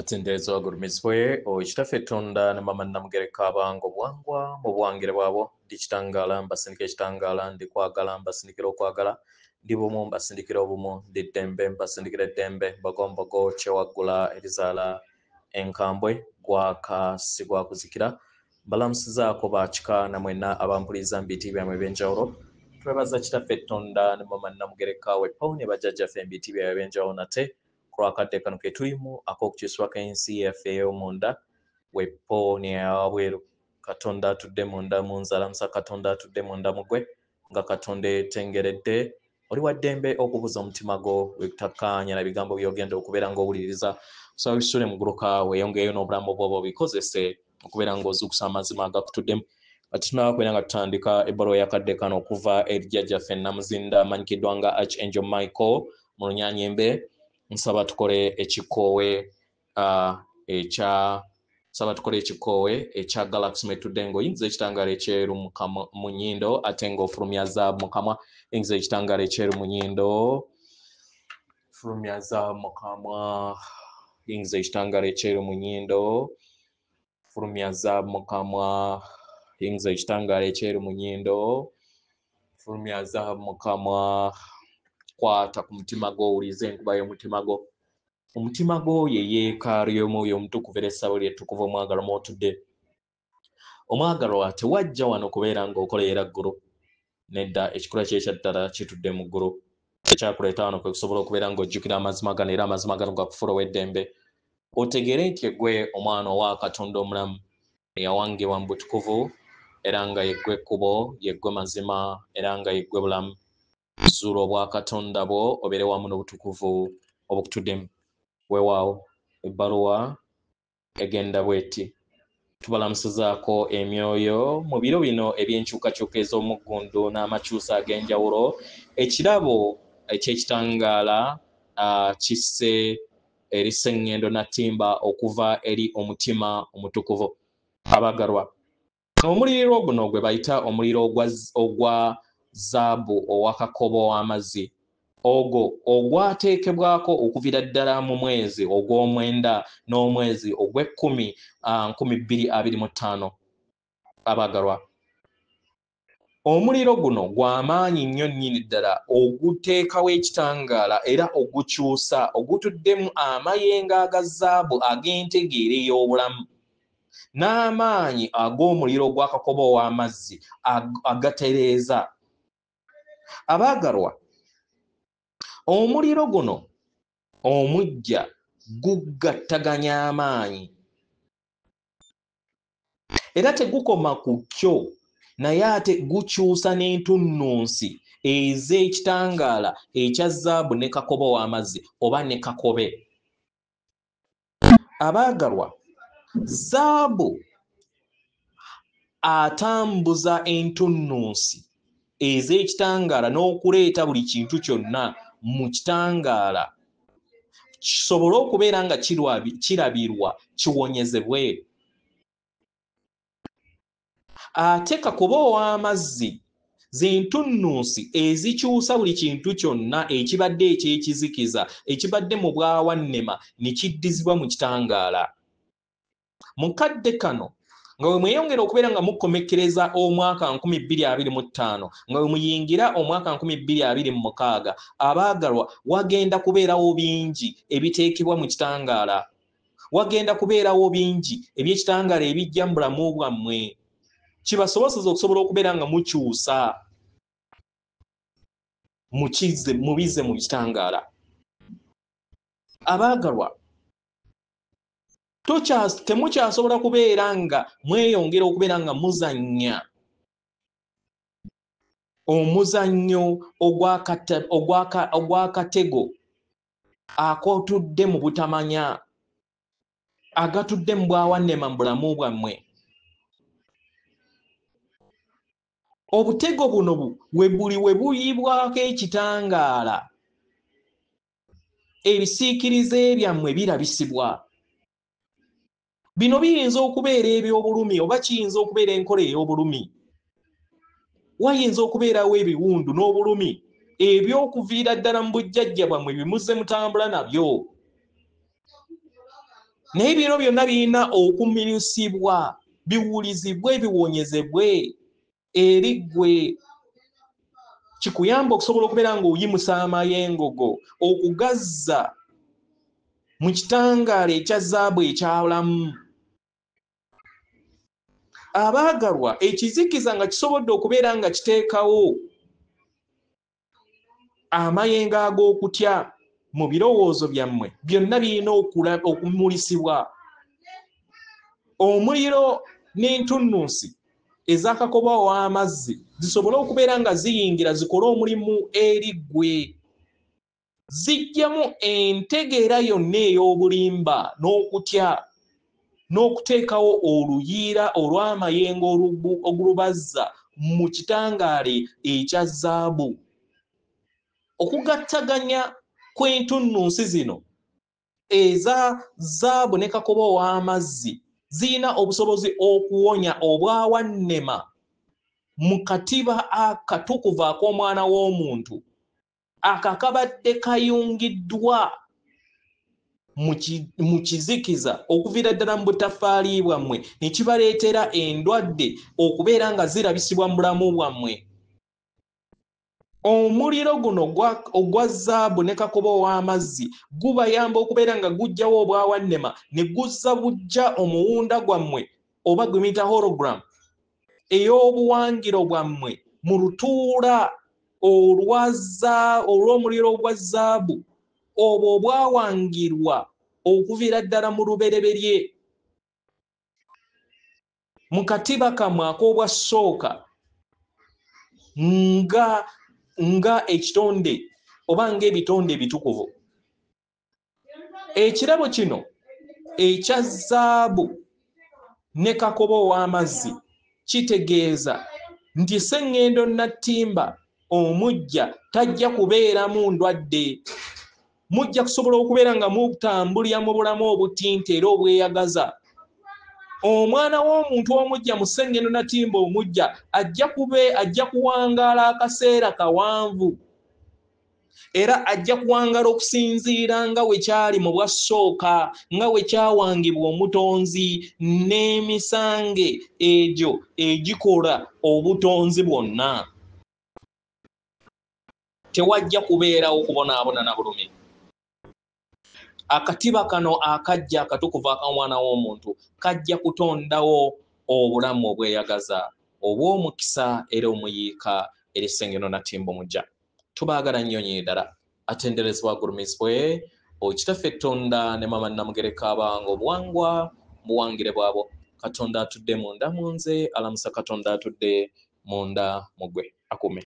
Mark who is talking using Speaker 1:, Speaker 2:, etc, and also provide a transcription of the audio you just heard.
Speaker 1: Atendezo agurumizwe o kitafetonda ne mama namugereka abango bwangwa mu bwangire bwabo dikitangala mbasindike kitangala ndi kwagala mbasindikira okwagala ndi bumu mbasindikira obumu ndi dembe mbasindikira dembe bagombogo kyewagula erizala enkambwe gwaka sigwa kuzikira balamusizaako bakika namwena abampuliza mbiti byamwe byenjawulo twebaza kitafetonda ne mama namugereka wepo ne bajjajjaffe mbiti byabwe byenjawulo nate kwakadde kano ketulimu ak'okukyusibwako ensi yaffe ey'omunda wepo neyawabweru katonda atudde munda mu nzalamusa katonda atudde munda mugwe nga katonda etengeredde oli wa ddembe okubuza omutima gwo wetakkaanya na bigambo byogenda okubeera ng'owuliriza kusaba bisule mu gguluka weeyongeeyo n'obulamu bwobwo bikozese okubeera ng'ozuukusa amazima agakutuddemu ati tunaakwera nga tutandika ebbaluwa yakadde kano okuva eri jjajjaffe Namuzinda amanyikiddwa nga Archangel Michael mu Lunyanyembe nsaba tukole ekikoowe ekya Galaxy metudde ng'oyinza ekitangaala ekyeru mu nnyindo ate ng'ofulumya zaabu mu kamwa yinza ekitangaala ekyeru mu nnyindo fulumya zaabu mu kamwa yinza ekitangaala ekyeru mu nnyindo fulumya zaabu mu kamwa yinza ekitangaala ekyeru mu nnyindo fulumya zaabu mu kamwa kwata ku mutima gwo owulize enkuba y'omutima gwo omutima gwo ye yeekaalu y'omwoyo omutukuvu era essabo lyettukuvu omwagalwa mw'otudde omwagalwa tewajja wano kubeera ng'okoleera ggulu nedda ekikula kye ekyaddala kitudde mu ggulu ekyakuleeta wano kwe kusobola okubeera ng'ojjukira amazima gano era amazima gano gakufuula ow'eddembe otegeere nti eggwe omwana owa Katonda omulamu eyawangibwa mu butukuvu era nga yeggwe ekkubo yeggwe mazima era nga yeggwe bulamu zuula obwa Katonda bwo obeere wamu n'obutukuvu obukutuddemu weewaawo ebbaluwa egenda bw'eti tubalamusizaako emyoyo mu biro bino eby'enkyukakyuka ez'omuggundu n'amakyusa ag'enjawulo ekirabo eky'ekitangaala kisse eri sseŋŋendo nattimba okuva eri omutima omutukuvu abagalwa omuliro guno gwe bayita omuliro ogwa zaabu owakakobo w'amazzi ogwo ogwateekebwako okuviira ddala mu mwezi ogw'omwenda n'omwezi ogw'ekkumi 2025 abagalwa omuliro guno gw'amaanyi nnyo nnyini ddala oguteekawo ekitangaala era ogukyusa ogutuddemu amayengo aga zaabu ag'entegeera ey'obulamu n'amaanyi ag'omuliro ogw'akakobo w'amazzi agatereeza abaagalwa omuliro guno omujja gugattaganya amaanyi era tegukoma ku kyo naye ate gukyusa n'entunnunsi ez'ekitangaala ekya zaabu ne kakobo w'amazzi oba ne kakobe abaagalwa zaabu atambuza entunnunsi ez'ekitangaala n'okuleeta buli kintu kyonna mu kitangaala kisobole okubeera nga kirabirwa kiwonyezebwe ate kakobe ow'amazzi zentunnunsi ezikyusa buli kintu kyonna ekibadde ekyekizikiza ekibadde mu bwawannema ne kiddizibwa mu kitangaala mu kadde kano nga we mweyongera okubeera nga mukomekkereza omwaka 2025 nga we muyingira omwaka 2026 abaagalwa wagenda kubeerawo bingi ebiteekebwa mu kitangaala wagenda kubeerawo bingi ebyekitangaala ebijja mu bulamu bwammwe kibasobozesa okusobola okubeera nga mukyusa mubize mu kitangaala abaagalwa temukyasobola kubeera nga mweyongera okubeera nga muzannya omuzannyo ogw'akatego akotudde mu butamanya agatudde mu bwawannema mu bulamu bwammwe obutego buno we buyibwako ekitangaala ebisiikirize byammwe birabisibwa bino biyinza okubeera eby'obulumi oba kiyinza okubeera enkola ey'obulumi wayinza okubeerawo ebiwundu n'obulumi ebyokuviira ddala mu bujjajja bwammwe bimuzze mutambula nabyo naye bino byonna birina okumirisibwa biwulizibwe biwonyezebwe eri ggwe kikuyamba okusobola okubeera ng'oyimusa amayengogo okugazza mu kitangaala ekya zaabu ekyabulamu. Abaagalwa, ekizikiza nga kisobodde okubeera nga kiteekawo amayengo ag'okutya mu birowoozo byammwe, byonna birina okumulisibwa. Omuliro n'entunnunsi ez'akakoba w'amazzi zisobole okubeera nga ziyingira zikole omulimu eri ggwe, zijjamu entegeera yonna ey'obulimba n'okutya n'okuteekawo oluyiira olw'amayengo ogulubazza mu kitangaale ekya zaabu. Okugattaganya kw'entunnunsi zino eza zaabu ne kakoba w'amazzi zirina obusobozi okuwonya obwawannema mu katiba akatukuvu ak'omwana w'omuntu akakabadde kayungiddwa mu kizikiza okuviira ddala mu butafaali bwammwe ne kibaleetera endwadde okubeera nga zirabisibwa mu bulamu bwammwe. Omuliro guno ogwa zaabu ne kakoba w'amazzi gubayamba okubeera nga gujjawo obwawannema ne guzza bujja omuwunda gwammwe oba gwe muyita hologram ey'obuwangiro bwammwe mu lutuula olw'omuliro ogwa zaabu obwo obwawangirwa okuviira ddala mu lubereberye mu katiba kammwe ak'obwasooka nga ekitonde oba ng'ebitonde ebitukuvu. Ekirabo kino ekya zaabu ne kakoba ow'amazzi kitegeeza nti Sseŋŋendo Nattimba omujja tajja kubeeramu ndwadde, mujja kusobola okubeera nga mutambulira mu bulamu obutinta era obweyagaza. Omwana w'omuntu omujja mu Sseŋŋendo Nattimba omujja ajja kuwangaala akaseera kawanvu era ajja kuwangaala okusinziira nga we kyali mu bwasooka, nga we kyawangibwa omutonzi n'emisange egyo egikola obutonzi bwonna. Tewajja kubeerawo kubonaabona na bulumi. Akatiba kano akajja akatukuvu ak'omwana w'omuntu kajja kutondawo obulamu obweyagaza obw'omukisa era omuyiika eri Sseŋŋendo Nattimba omujja. Tubaagala nnyo nnyo ddala, atenderezebwa agulumizibwe Kitaffe Katonda ne Maama Namugereka abanga obuwangwa buwangire bwabo. Katonda atudde munda mu nze, alamusa Katonda atudde munda mu ggwe. Akume.